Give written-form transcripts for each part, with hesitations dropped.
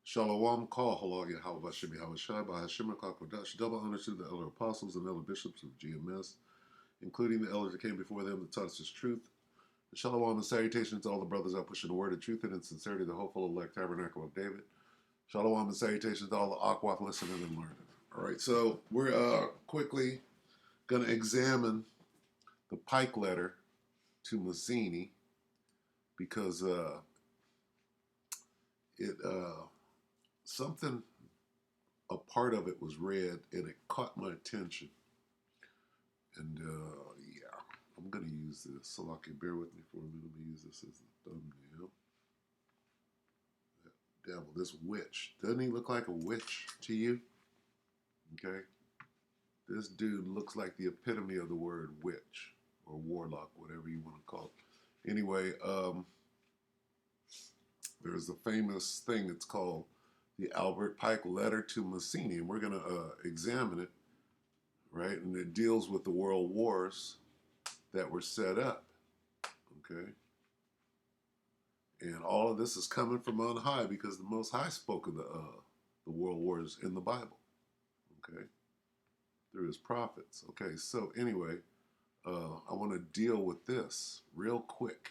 Shalom, call halal Yahweh Hashem Yahweh Shai by Hashem Kodash. Double honor to the elder apostles and elder bishops of GMS, including the elders that came before them that taught us his truth. Shalom and salutations to all the brothers out pushing the word of truth and in sincerity, the hopeful elect tabernacle of David. Shalom and salutations to all the Akwak listening and learning. All right, so we're quickly going to examine the Pike letter to Mazzini because something, a part of it was read and it caught my attention. And yeah, I'm going to use this. So, bear with me for a minute. Let me use this as the thumbnail. That devil, this witch. Doesn't he look like a witch to you? Okay. This dude looks like the epitome of the word witch or warlock, whatever you want to call it. Anyway, there's a famous thing. It's called the Albert Pike letter to Mazzini, and we're going to examine it, right? And it deals with the world wars that were set up, okay? And all of this is coming from on high because the Most High spoke of the world wars in the Bible, okay? Through his prophets, okay? So anyway, I want to deal with this real quick,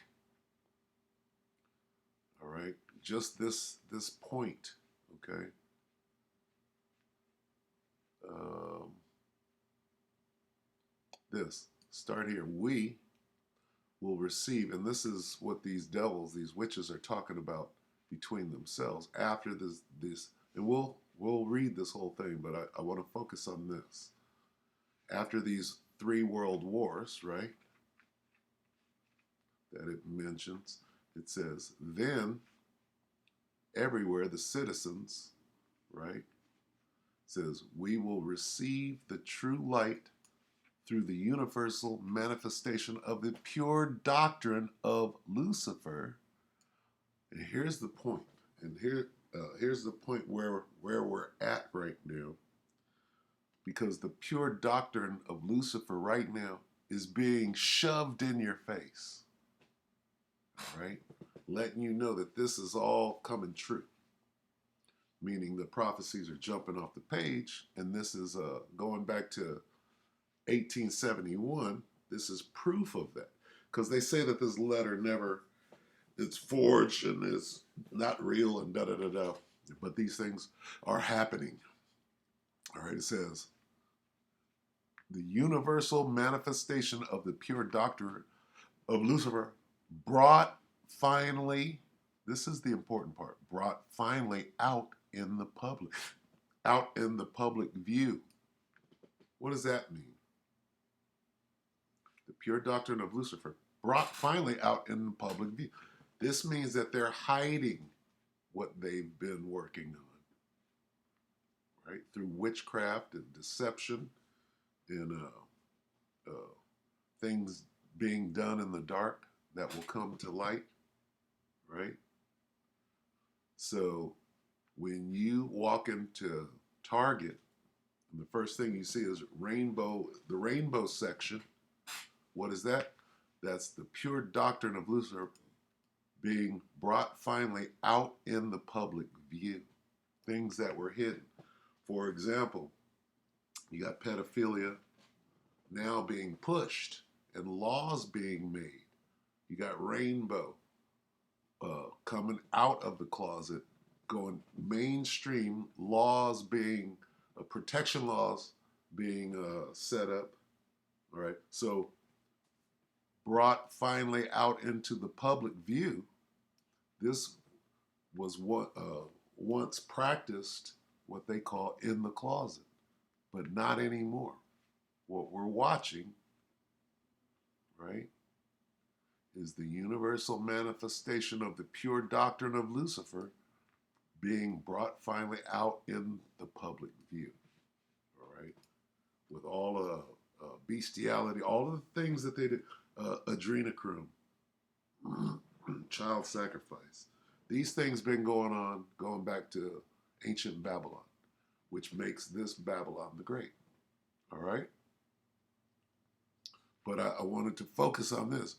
all right? Just this point, okay? This, start here. We will receive, and this is what these devils, these witches are talking about between themselves after this, and we'll read this whole thing, but I want to focus on this. After these 3 world wars, right, that it mentions, it says, then everywhere the citizens, right, says, we will receive the true light through the universal manifestation of the pure doctrine of Lucifer. And here's the point. And here's the point where we're at right now. Because the pure doctrine of Lucifer right now is being shoved in your face. All right? Letting you know that this is all coming true. Meaning the prophecies are jumping off the page. And this is going back to 1871, this is proof of that. Because they say that this letter it's forged and is not real and da-da-da-da. But these things are happening. All right, it says, the universal manifestation of the pure doctrine of Lucifer brought finally, this is the important part, brought finally out in the public view. What does that mean? The pure doctrine of Lucifer brought finally out in the public view. This means that they're hiding what they've been working on, right? Through witchcraft and deception and things being done in the dark that will come to light, right? So when you walk into Target, and the first thing you see is the rainbow section. What is that? That's the pure doctrine of Lucifer being brought finally out in the public view. Things that were hidden. For example, you got pedophilia now being pushed and laws being made. You got rainbow coming out of the closet, going mainstream, laws being, protection laws being set up. All right, so brought finally out into the public view. This was what once practiced, what they call in the closet, but not anymore. What we're watching, right, is the universal manifestation of the pure doctrine of Lucifer being brought finally out in the public view. All right, with all bestiality, all of the things that they did. Adrenochrome, child sacrifice. These things been going back to ancient Babylon, which makes this Babylon the Great. All right? But I wanted to focus on this.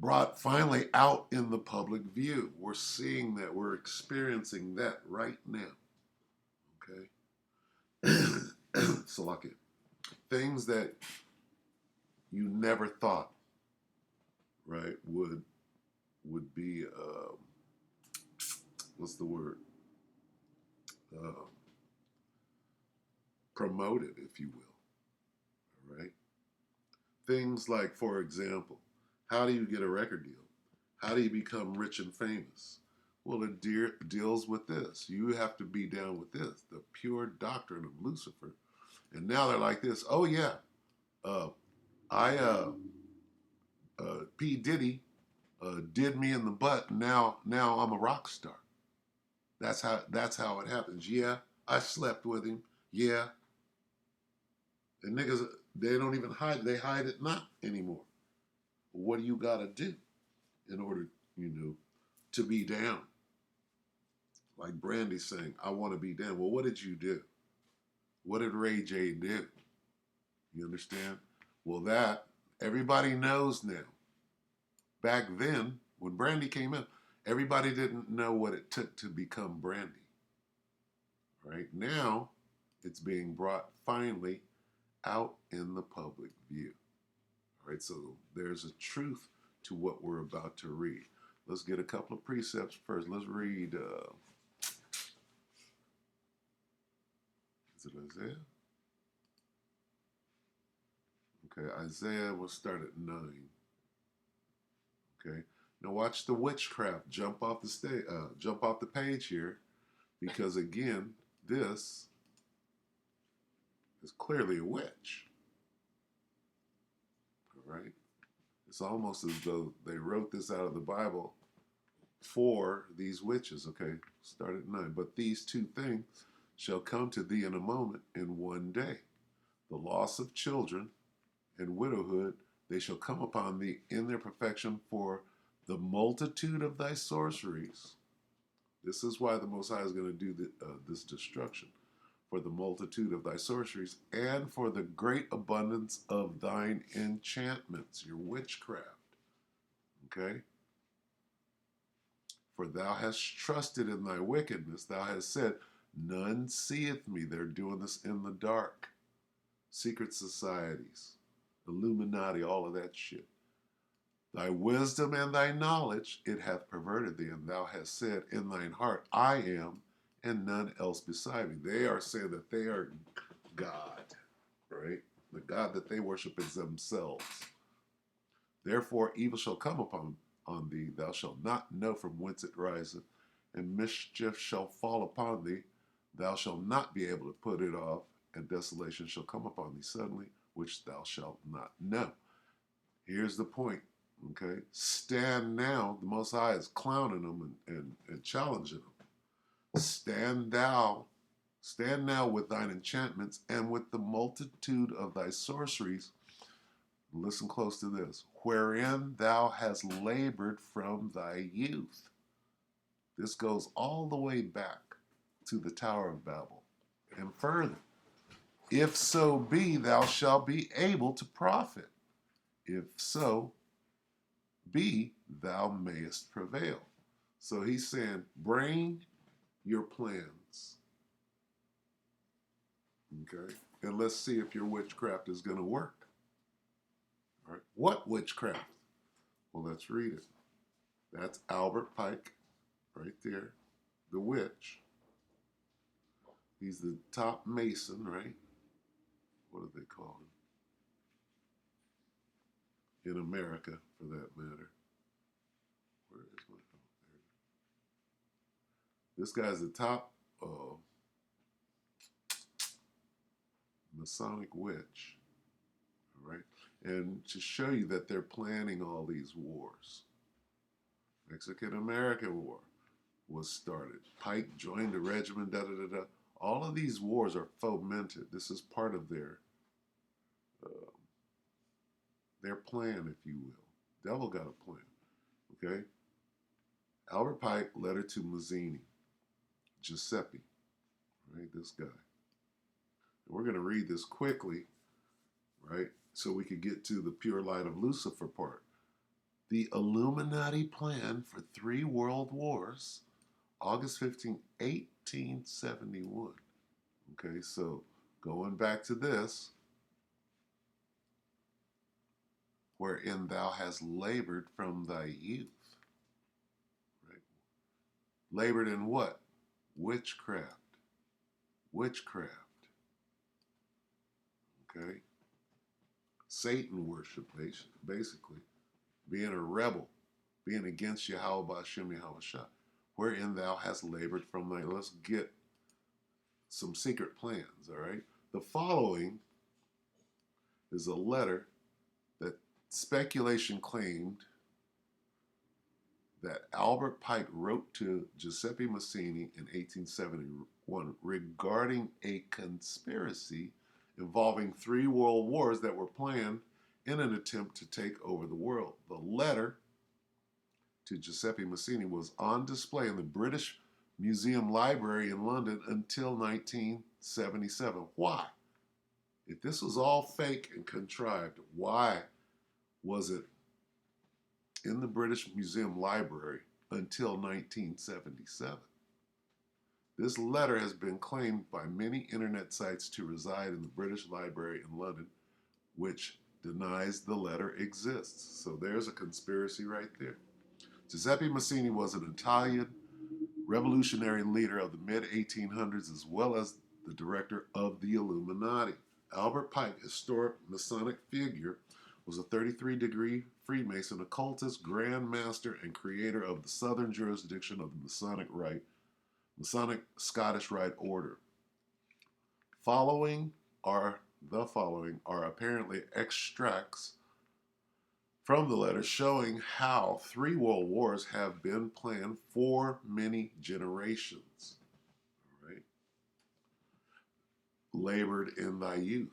brought finally out in the public view. We're seeing that. We're experiencing that right now. Okay? So, like it. Things that you never thought, right, would be, what's the word? Uh, Promoted, if you will. All right? Things like, for example, how do you get a record deal? How do you become rich and famous? Well, it deals with this. You have to be down with this, the pure doctrine of Lucifer. And now they're like this. Oh yeah, uh, P Diddy did me in the butt. Now I'm a rock star. That's how it happens. Yeah, I slept with him. Yeah, and niggas, they don't even hide. They hide it not anymore. What do you got to do in order, to be down? Like Brandy saying, I want to be down. Well, what did you do? What did Ray J do? You understand? Well, that everybody knows now. Back then, when Brandy came in, everybody didn't know what it took to become Brandy. Right now, it's being brought finally out in the public view. All right, so there's a truth to what we're about to read. Let's get a couple of precepts first. Let's read, is it Isaiah? Okay, Isaiah, we'll start at 9. Okay, now watch the witchcraft jump off the page here, because again, this is clearly a witch. All right, it's almost as though they wrote this out of the Bible for these witches. Okay, start at 9. But these two things shall come to thee in a moment, in one day: the loss of children and widowhood, they shall come upon thee in their perfection, for the multitude of thy sorceries. This is why the Most High is going to do this destruction. For the multitude of thy sorceries, and for the great abundance of thine enchantments, your witchcraft. Okay? For thou hast trusted in thy wickedness. Thou hast said, none seeth me. They're doing this in the dark. Secret societies, Illuminati, all of that shit. Thy wisdom and thy knowledge, it hath perverted thee, and thou hast said in thine heart, I am, and none else beside me. They are saying that they are God, right? The God that they worship is themselves. Therefore evil shall come upon thee, thou shalt not know from whence it riseth, and mischief shall fall upon thee, thou shalt not be able to put it off, and desolation shall come upon thee suddenly, which thou shalt not know. Here's the point, okay? Stand now, the Most High is clowning them and challenging them. Stand now with thine enchantments and with the multitude of thy sorceries. Listen close to this. Wherein thou hast labored from thy youth. This goes all the way back to the Tower of Babel and further. If so be thou shalt be able to profit. If so be thou mayest prevail. So he's saying, bring your plans. Okay? And let's see if your witchcraft is going to work. All right. What witchcraft? Well, let's read it. That's Albert Pike right there, the witch. He's the top Mason, right? What do they call him? In America, for that matter. Where is my phone? There. This guy's the top Masonic witch. All right? And to show you that they're planning all these wars. Mexican-American War was started. Pike joined the regiment, da-da-da-da. All of these wars are fomented. This is part of their plan, if you will. Devil got a plan, okay? Albert Pike, letter to Mazzini. Giuseppe, right, this guy. And we're going to read this quickly, right, so we could get to the pure light of Lucifer part. The Illuminati plan for 3 world wars, August 15, 1871. Okay, so going back to this, wherein thou hast labored from thy youth. Right? Labored in what? Witchcraft. Witchcraft. Okay? Satan worship, basically. Being a rebel. Being against Yahweh Bashem Yahweh Shah. Wherein thou hast labored from thy. Let's get some secret plans, all right? The following is a letter that speculation claimed that Albert Pike wrote to Giuseppe Mazzini in 1871 regarding a conspiracy involving 3 world wars that were planned in an attempt to take over the world. The letter to Giuseppe Mazzini was on display in the British Museum Library in London until 1977. Why? If this was all fake and contrived, why was it in the British Museum Library until 1977? This letter has been claimed by many internet sites to reside in the British Library in London, which denies the letter exists. So there's a conspiracy right there. Giuseppe Mazzini was an Italian revolutionary leader of the mid-1800s as well as the director of the Illuminati. Albert Pike, historic Masonic figure, was a 33-degree Freemason, occultist, Grand Master, and creator of the Southern jurisdiction of the Masonic Scottish Rite Order. The following are apparently extracts from the letter showing how 3 world wars have been planned for many generations. All right. Labored in thy youth.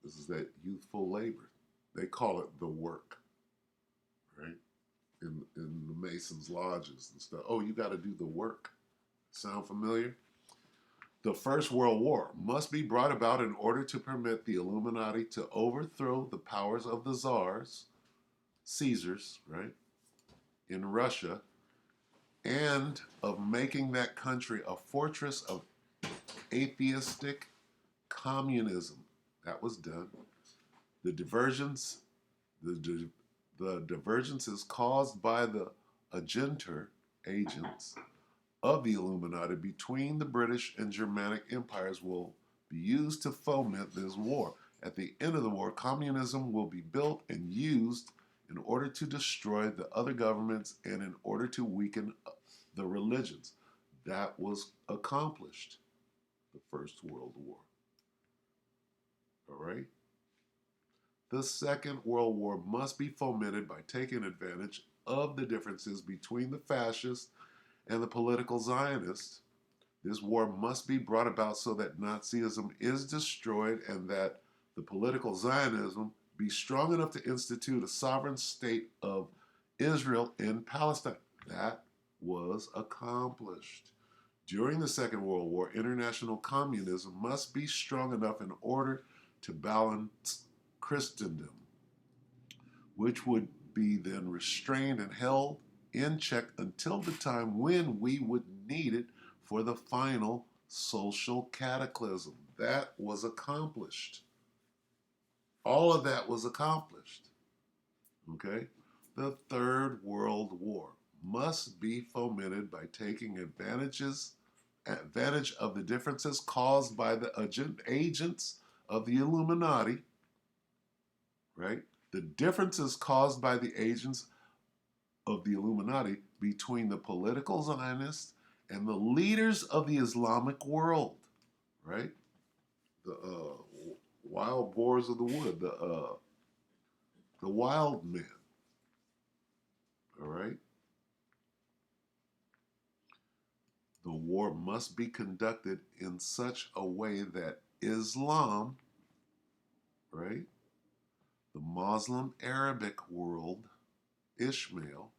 This is that youthful labor. They call it the work, right? In the Masons' lodges and stuff. Oh, you got to do the work. Sound familiar? The First World War must be brought about in order to permit the Illuminati to overthrow the powers of the czars, Caesars, right, in Russia, and of making that country a fortress of atheistic communism. That was done. The divergences caused by the agents of the Illuminati between the British and Germanic empires will be used to foment this war. At the end of the war, communism will be built and used in order to destroy the other governments and in order to weaken the religions. That was accomplished, the First World War. All right? The Second World War must be fomented by taking advantage of the differences between the fascists and the political Zionists. This war must be brought about so that Nazism is destroyed and that the political Zionism be strong enough to institute a sovereign state of Israel in Palestine. That was accomplished. During the Second World War, international communism must be strong enough in order to balance Christendom, which would be then restrained and held in check until the time when we would need it for the final social cataclysm. That was accomplished. All of that was accomplished. Okay? The Third World War must be fomented by taking advantage of the differences caused by the agents of the Illuminati, right? The differences caused by the agents of the Illuminati between the political Zionists and the leaders of the Islamic world, right? The wild boars of the wood, the wild men, all right? The war must be conducted in such a way that Islam, right, the Muslim Arabic world, Ishmael,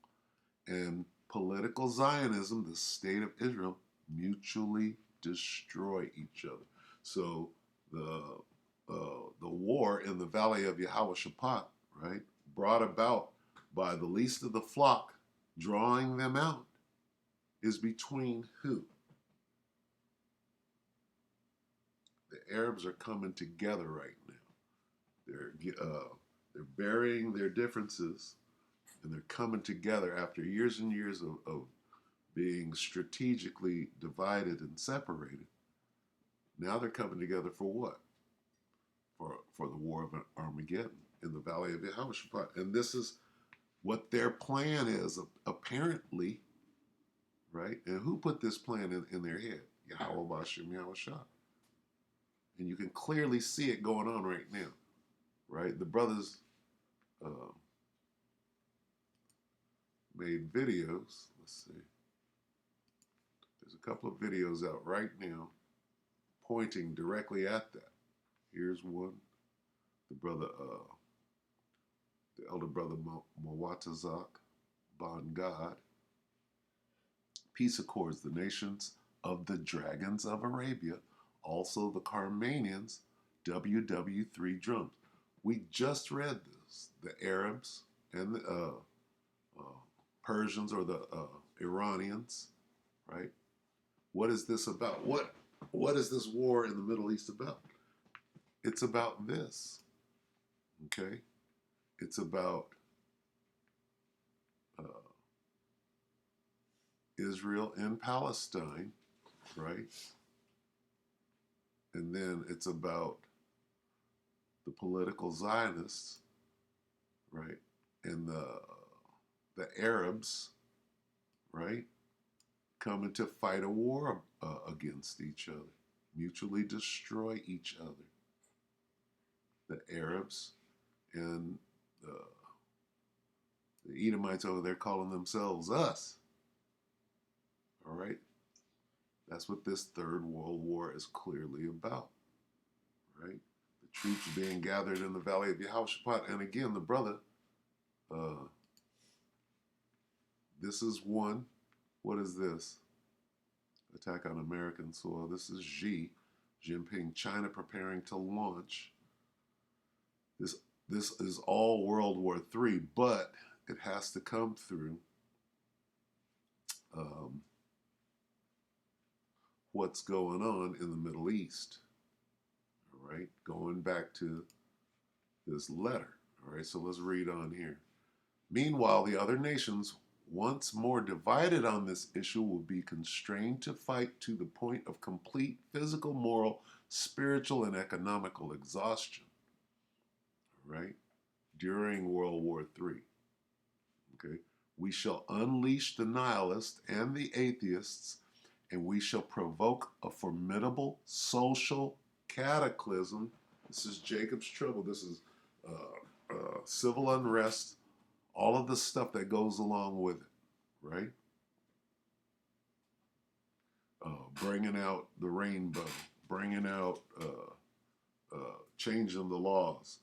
and political Zionism, the state of Israel, mutually destroy each other. So the war in the Valley of Yehoshaphat, right, brought about by the least of the flock drawing them out is between who? The Arabs are coming together right now. They're burying their differences, and they're coming together after years and years of being strategically divided and separated. Now they're coming together for what? For the War of Armageddon in the Valley of Yehoshaphat. And this is what their plan is, apparently, right? And who put this plan in their head? Yahweh Bashem Yahushua. And you can clearly see it going on right now, right? The brothers made videos. Let's see. There's a couple of videos out right now pointing directly at that. Here's one. The elder brother Mawatazak Bon God. Peace accords the nations of the dragons of Arabia, also the Carmanians, WW3 drums. We just read this. The Arabs and the Persians or the Iranians, right? What is this about? What is this war in the Middle East about? It's about this, okay? It's about Israel and Palestine, right? And then it's about the political Zionists, right? And the Arabs, right? Coming to fight a war against each other, mutually destroy each other. The Arabs and the Edomites over there calling themselves us. All right? That's what this Third World War is clearly about, right? The troops being gathered in the Valley of Yehoshaphat. And again, the brother, this is one. What is this? Attack on American soil. This is Xi Jinping, China preparing to launch. This is all World War III, but it has to come through what's going on in the Middle East. All right, going back to this letter. All right, so let's read on here. Meanwhile, the other nations, once more divided on this issue, will be constrained to fight to the point of complete physical, moral, spiritual, and economical exhaustion. All right, during World War III. Okay, we shall unleash the nihilists and the atheists, and we shall provoke a formidable social cataclysm. This is Jacob's trouble. This is civil unrest, all of the stuff that goes along with it, right? Bringing out the rainbow, bringing out changing the laws,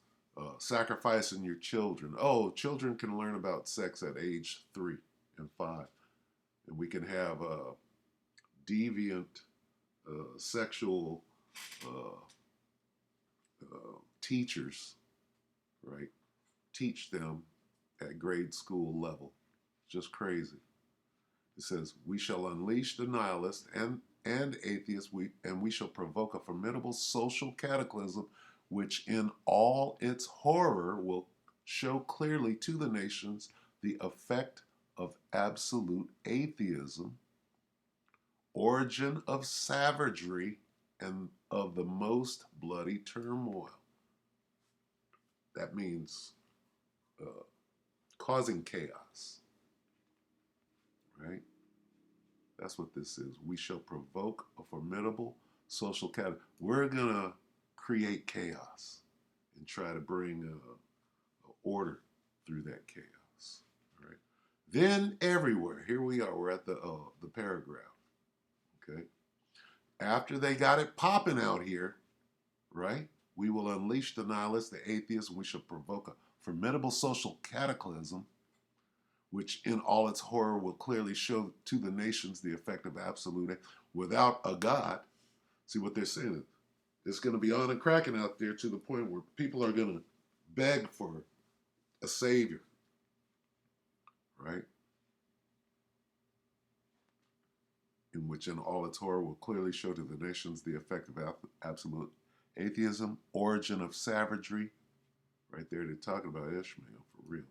sacrificing your children. Oh, children can learn about sex at age 3 and 5. And we can have deviant sexual teachers, right? Teach them at grade school level. Just crazy. It says, we shall unleash the nihilists and atheists, and we shall provoke a formidable social cataclysm which in all its horror will show clearly to the nations the effect of absolute atheism, origin of savagery, and of the most bloody turmoil. That means causing chaos, right? That's what this is. We shall provoke a formidable social cataclysm. We're going to create chaos and try to bring order through that chaos, right? Then everywhere, here we are, we're at the paragraph, okay? After they got it popping out here, right? We will unleash the nihilists, the atheists, and we shall provoke a formidable social cataclysm, which in all its horror will clearly show to the nations the effect of absolute without a God. See what they're saying? It's going to be on and cracking out there to the point where people are going to beg for a savior, right? In which in all its horror will clearly show to the nations the effect of absolute atheism, origin of savagery. Right there, they're talking about Ishmael for real.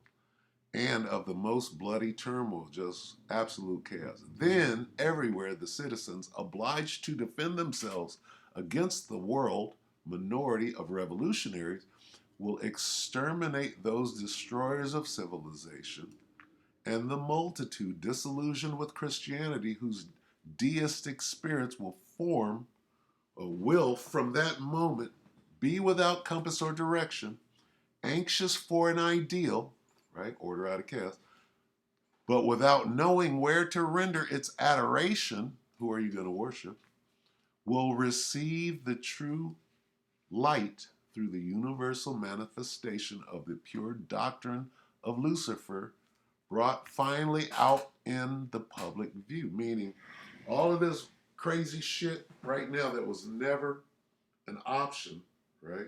And of the most bloody turmoil, just absolute chaos. Then, everywhere, the citizens, obliged to defend themselves against the world minority of revolutionaries, will exterminate those destroyers of civilization, and the multitude, disillusioned with Christianity, whose deistic spirits will form, or will from that moment be without compass or direction, anxious for an ideal, right? Order out of chaos, but without knowing where to render its adoration, who are you going to worship, will receive the true light through the universal manifestation of the pure doctrine of Lucifer, brought finally out in the public view. Meaning, all of this crazy shit right now that was never an option, right?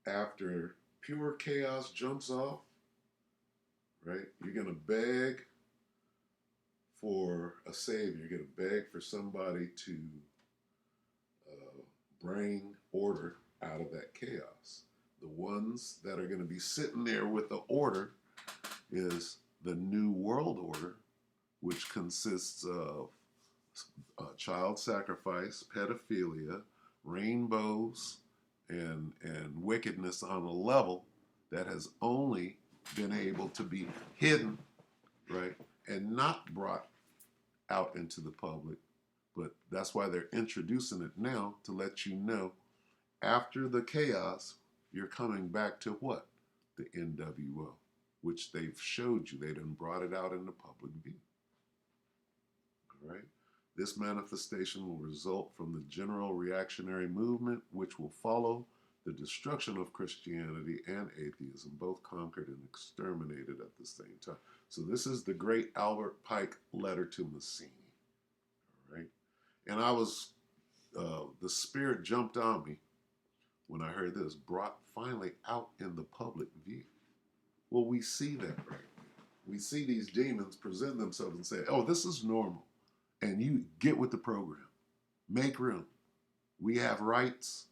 After pure chaos jumps off, right? You're going to beg for a savior. You're going to beg for somebody to bring order out of that chaos. The ones that are going to be sitting there with the order is the New World Order, which consists of child sacrifice, pedophilia, rainbows, and wickedness on a level that has only been able to be hidden, right, and not brought out into the public. But that's why they're introducing it now, to let you know after the chaos, you're coming back to what? The NWO, which they've showed you. They done brought it out in the public view. All right? This manifestation will result from the general reactionary movement, which will follow the destruction of Christianity and atheism, both conquered and exterminated at the same time. So this is the great Albert Pike letter to Mazzini. All right? And I was, the spirit jumped on me when I heard this, brought finally out in the public view. Well, we see that right now. We see these demons present themselves and say, oh, this is normal. And you get with the program. Make room. We have rights.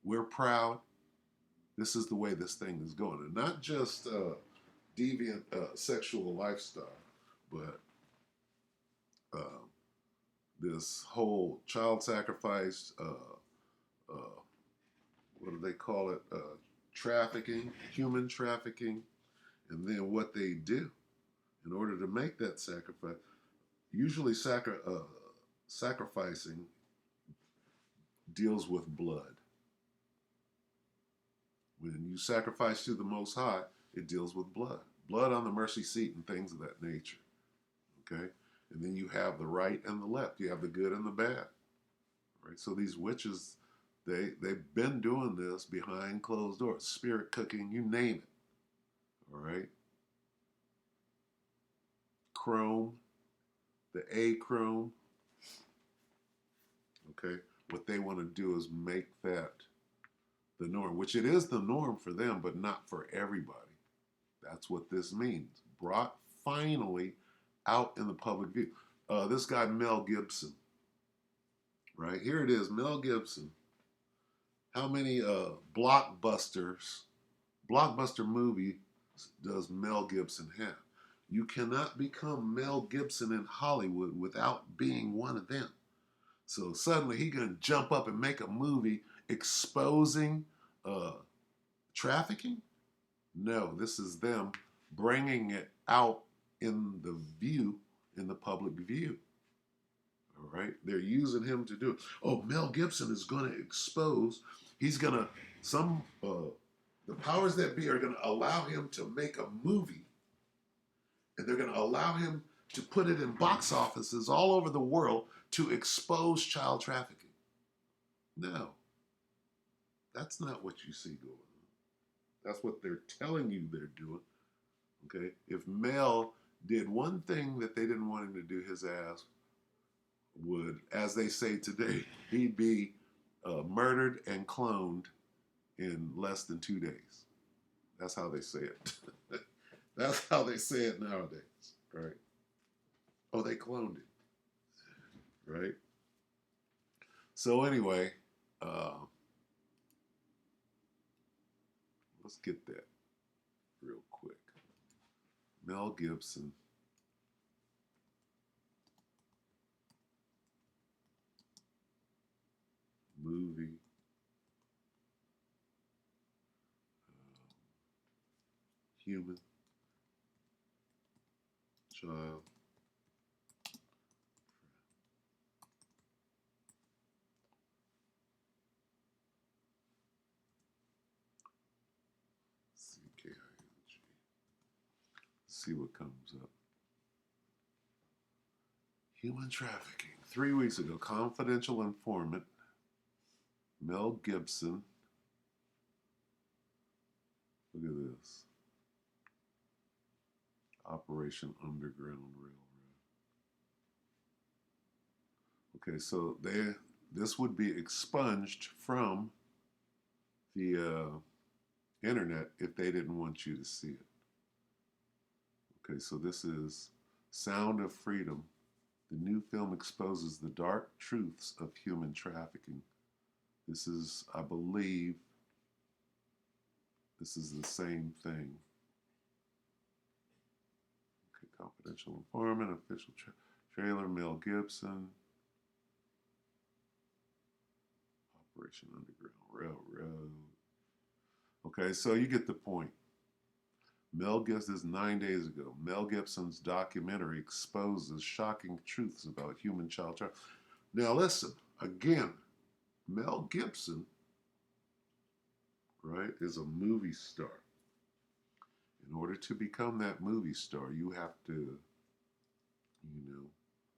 We're proud. This is the way this thing is going. And not just deviant sexual lifestyle, but this whole child sacrifice, what do they call it? Trafficking, human trafficking, and then what they do in order to make that sacrifice. Usually sacrificing deals with blood. When you sacrifice to the Most High, it deals with blood. Blood on the mercy seat and things of that nature. Okay? And then you have the right and the left. You have the good and the bad. Right? So these witches, they've been doing this behind closed doors. Spirit cooking, you name it. All right? Chrome, the A-chrome. Okay? What they want to do is make that the norm, which it is the norm for them, but not for everybody. That's what this means. Brought finally out in the public view. This guy, Mel Gibson, right? Here it is, Mel Gibson. How many blockbuster movies does Mel Gibson have? You cannot become Mel Gibson in Hollywood without being one of them. So suddenly he's going to jump up and make a movie exposing trafficking? No, this is them bringing it out in the view, in the public view. All right? They're using him to do it. Oh, Mel Gibson is going to expose, he's going to, the powers that be are going to allow him to make a movie, and they're going to allow him to put it in box offices all over the world to expose child trafficking. No. That's not what you see going on. That's what they're telling you they're doing. Okay? If Mel did one thing that they didn't want him to do, his ass would, as they say today, he'd be murdered and cloned in less than 2 days. That's how they say it. That's how they say it nowadays, right? Oh, they cloned it, right? So anyway, uh, let's get that real quick. Mel Gibson. Movie. Human. Child. CKING. See what comes up. Human trafficking. 3 weeks ago, confidential informant Mel Gibson. Look at this. Operation Underground Railroad. Okay, so this would be expunged from the internet if they didn't want you to see it. Okay, so this is Sound of Freedom. The new film exposes the dark truths of human trafficking. This is, I believe, this is the same thing. Okay, confidential informant, official trailer, Mel Gibson. Operation Underground Railroad. Okay, so you get the point. Mel Gibson, this is 9 days ago. Mel Gibson's documentary exposes shocking truths about human child trafficking. Now listen, again, Mel Gibson, right, is a movie star. In order to become that movie star, you have to,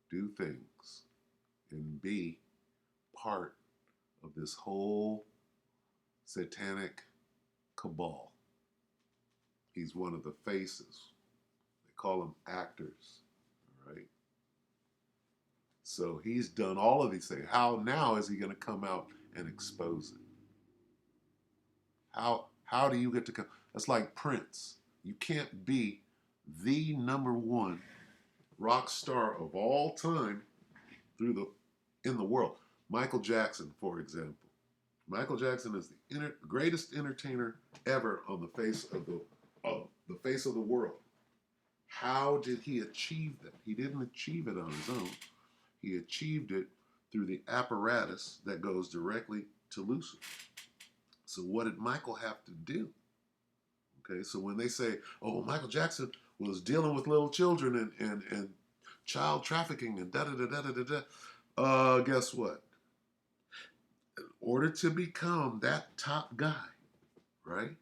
do things and be part of this whole satanic cabal. He's one of the faces. They call them actors, right? So he's done all of these things. How now is he going to come out and expose it? How do you get to come? That's like Prince. You can't be the number one rock star of all time in the world. Michael Jackson, for example. Michael Jackson is the greatest entertainer ever on the face of the world. How did he achieve that? He didn't achieve it on his own. He achieved it through the apparatus that goes directly to Lucifer. So what did Michael have to do? Okay, so when they say, oh, Michael Jackson was dealing with little children and child trafficking and da-da-da-da-da-da, guess what? In order to become that top guy, right,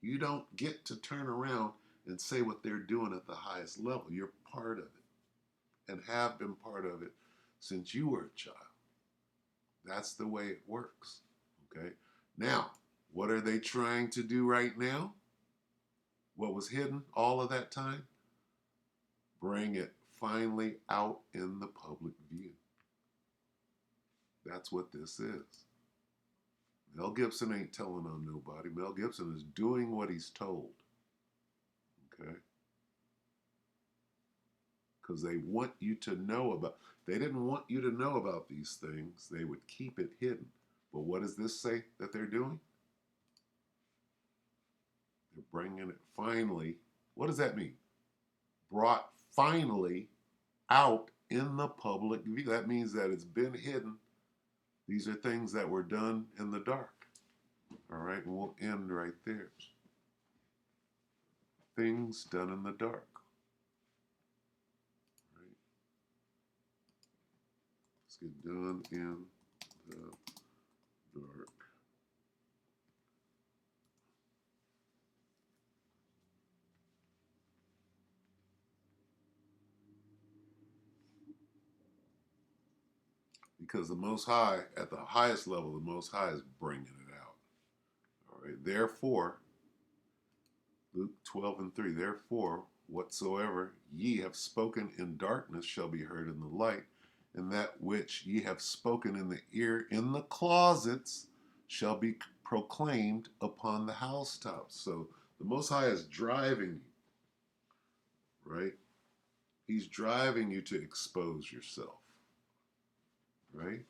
you don't get to turn around and say what they're doing at the highest level. You're part of it and have been part of it since you were a child. That's the way it works, okay? Now, what are they trying to do right now? What was hidden all of that time? Bring it finally out in the public view. That's what this is. Mel Gibson ain't telling on nobody. Mel Gibson is doing what he's told. Okay? Because they want you to know about. They didn't want you to know about these things. They would keep it hidden. But what does this say that they're doing? They're bringing it finally. What does that mean? Brought finally out in the public view. That means that it's been hidden. These are things that were done in the dark. All right, and we'll end right there. Things done in the dark. Right. Let's get done in the dark. Because the Most High, at the highest level, the Most High is bringing it out. All right. Therefore, Luke 12:3, therefore, whatsoever ye have spoken in darkness shall be heard in the light, and that which ye have spoken in the ear in the closets shall be proclaimed upon the housetops. So The Most High is driving you, right? He's driving you to expose yourself, right?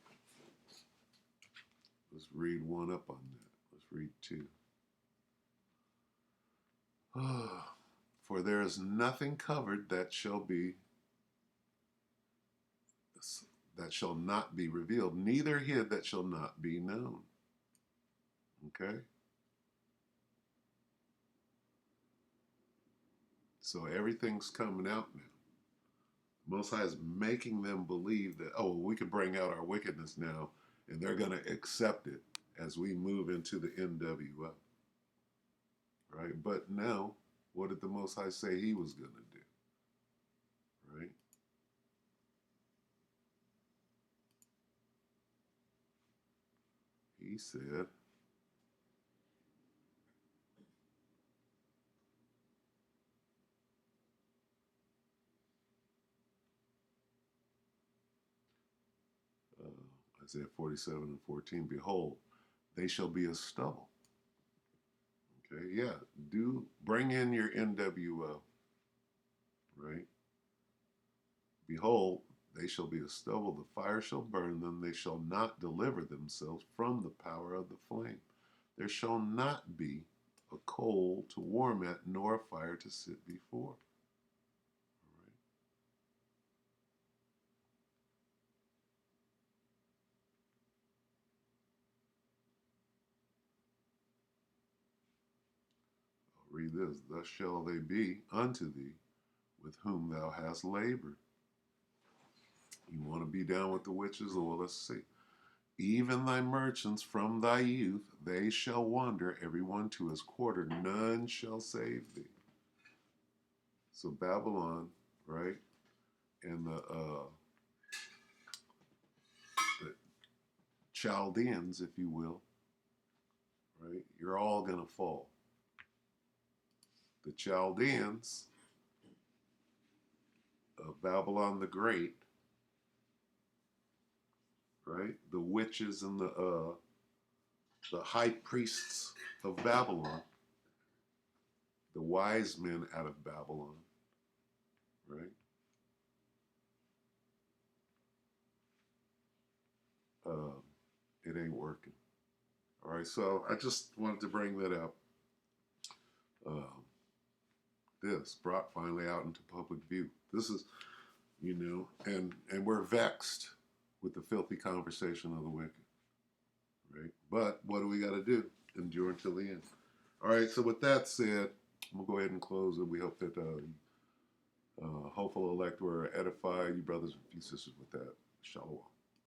Let's read one up on that. Let's read two. For there is nothing covered that shall not be revealed, neither hid that shall not be known. Okay? So everything's coming out now. Most High is making them believe that, oh, well, we can bring out our wickedness now, and they're going to accept it as we move into the NWO. Right? But no, what did the Most High say he was going to do? Right? He said, Isaiah 47 and 14, behold, they shall be as stubble. Okay, yeah, bring in your NWO, right? Behold, they shall be as stubble, the fire shall burn them, they shall not deliver themselves from the power of the flame. There shall not be a coal to warm at, nor a fire to sit before. Read this. Thus shall they be unto thee with whom thou hast labored. You want to be down with the witches? Well, let's see. Even thy merchants from thy youth, they shall wander, every one to his quarter. None shall save thee. So Babylon, right, and the Chaldeans, if you will, right, you're all going to fall. The Chaldeans of Babylon the Great, right, the witches and the high priests of Babylon, the wise men out of Babylon, right? It ain't working. All right, so I just wanted to bring that up. This brought finally out into public view. This is, and we're vexed with the filthy conversation of the wicked, right? But what do we got to do? Endure until the end. All right, so with that said, we'll go ahead and close it. We hope that hopeful elect were edified, you brothers and you sisters, with that. Shalom.